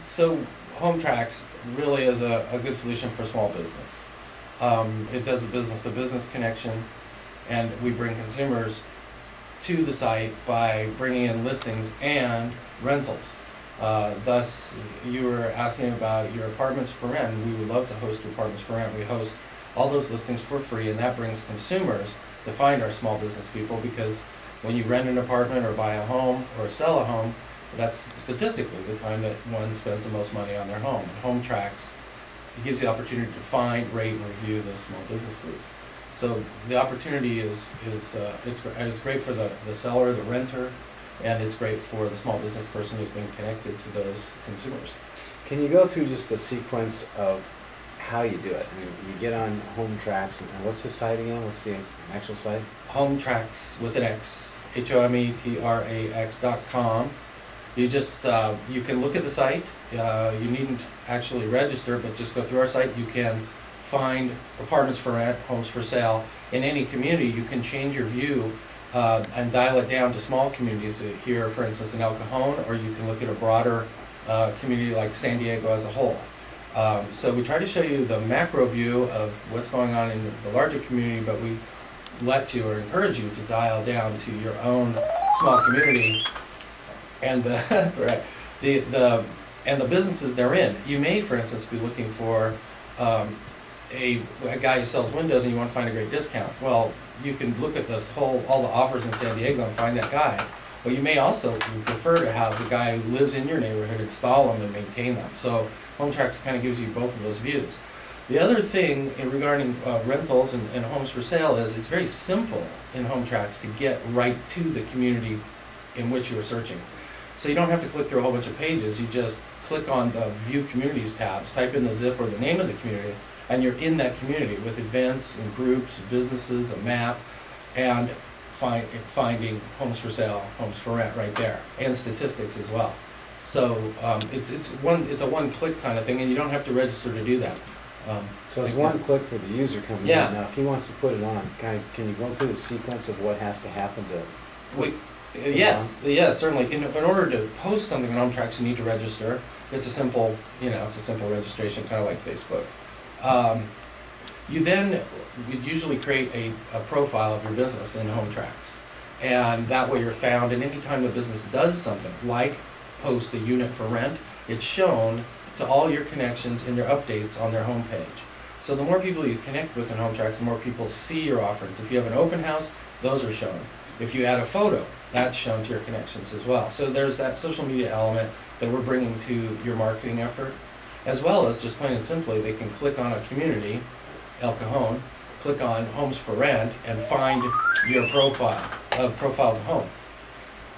So HomeTrax really is a good solution for small business. It does a business-to-business connection, and we bring consumers to the site by bringing in listings and rentals. Thus, you were asking about your apartments for rent. We would love to host your apartments for rent. We host all those listings for free, and that brings consumers to find our small business people, because when you rent an apartment or buy a home or sell a home, that's statistically the time that one spends the most money on their home. And HomeTrax, it gives you the opportunity to find, rate, and review those small businesses. So the opportunity it's great for the seller, the renter, and it's great for the small business person who's being connected to those consumers. Can you go through just the sequence of how you do it? I mean, you get on HomeTrax, and what's the site again? What's the actual site? HomeTrax with an X, HOMETRAX.com. You just, you can look at the site. You needn't actually register, but just go through our site. You can find apartments for rent, homes for sale in any community. You can change your view and dial it down to small communities here, for instance, in El Cajon, or you can look at a broader community like San Diego as a whole. So we try to show you the macro view of what's going on in the larger community, but we let you or encourage you to dial down to your own small community and that's right. The businesses they're in. You may, for instance, be looking for a guy who sells windows, and you want to find a great discount. Well, you can look at all the offers in San Diego and find that guy. But you may also prefer to have the guy who lives in your neighborhood install them and maintain them. So HomeTrax kind of gives you both of those views. The other thing regarding rentals and homes for sale is it's very simple in HomeTrax to get right to the community in which you are searching. So you don't have to click through a whole bunch of pages. You just click on the View Communities tabs, type in the zip or the name of the community, and you're in that community with events and groups, businesses, a map, and finding homes for sale, homes for rent right there, and statistics as well. So it's a one-click kind of thing, and you don't have to register to do that. So it's one click for the user coming in. Now, if he wants to put it on, can you go through the sequence of what has to happen to? Yes, certainly. In order to post something on HomeTrax, you need to register. It's a simple registration, kind of like Facebook. You then would usually create a profile of your business in HomeTrax, and that way you're found. And anytime the business does something, like post a unit for rent, it's shown to all your connections in their updates on their homepage. So the more people you connect with in HomeTrax, the more people see your offerings. If you have an open house, those are shown. If you add a photo, that's shown to your connections as well. So there's that social media element that we're bringing to your marketing effort, as well as just plain and simply, they can click on a community, El Cajon, click on Homes for Rent, and find your profile of the home.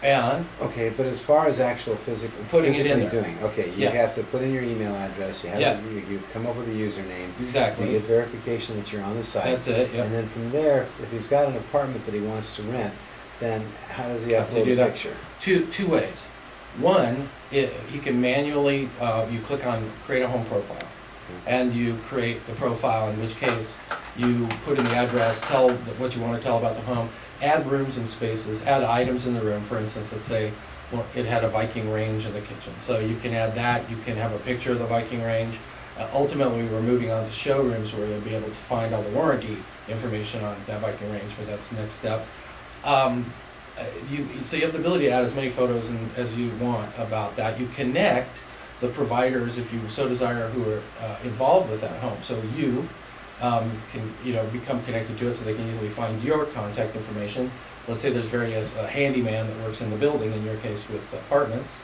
And okay, but as far as actual physically doing, okay, you have to put in your email address. You have you come up with a username. Exactly. You get verification that you're on the site. That's it. Yep. And then from there, if he's got an apartment that he wants to rent, then how does he upload a picture? Two ways. One, you can manually you click on create a home profile, and you create the profile. In which case, you put in the address, tell what you want to tell about the home. Add rooms and spaces, add items in the room. For instance, let's say it had a Viking range in the kitchen. So you can add that, you can have a picture of the Viking range. Ultimately, we're moving on to showrooms where you'll be able to find all the warranty information on that Viking range, but that's the next step. So you have the ability to add as many photos as you want about that. You connect the providers, if you so desire, who are involved with that home. So you can become connected to it, so they can easily find your contact information. Let's say there's various handyman that works in the building, in your case with apartments.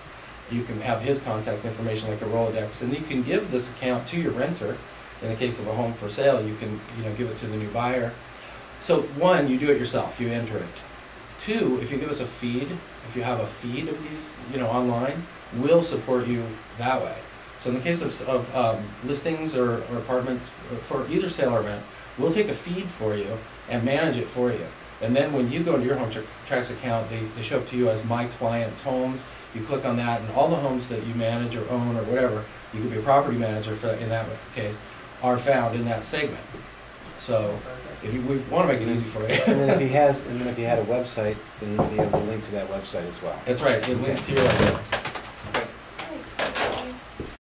You can have his contact information like a Rolodex, and you can give this account to your renter. In the case of a home for sale, you can give it to the new buyer. So one, you do it yourself, you enter it. Two, if you give us a feed, if you have a feed of these online, we'll support you that way. So in the case of listings or apartments for either sale or rent, we'll take a feed for you and manage it for you. And then when you go into your HomeTrax account, they show up to you as My Client's Homes. You click on that, and all the homes that you manage or own or whatever, you could be a property manager in that case, are found in that segment. So we want to make it easy for you. And then if he had a website, then he'd be able to link to that website as well. That's right. It links to your website.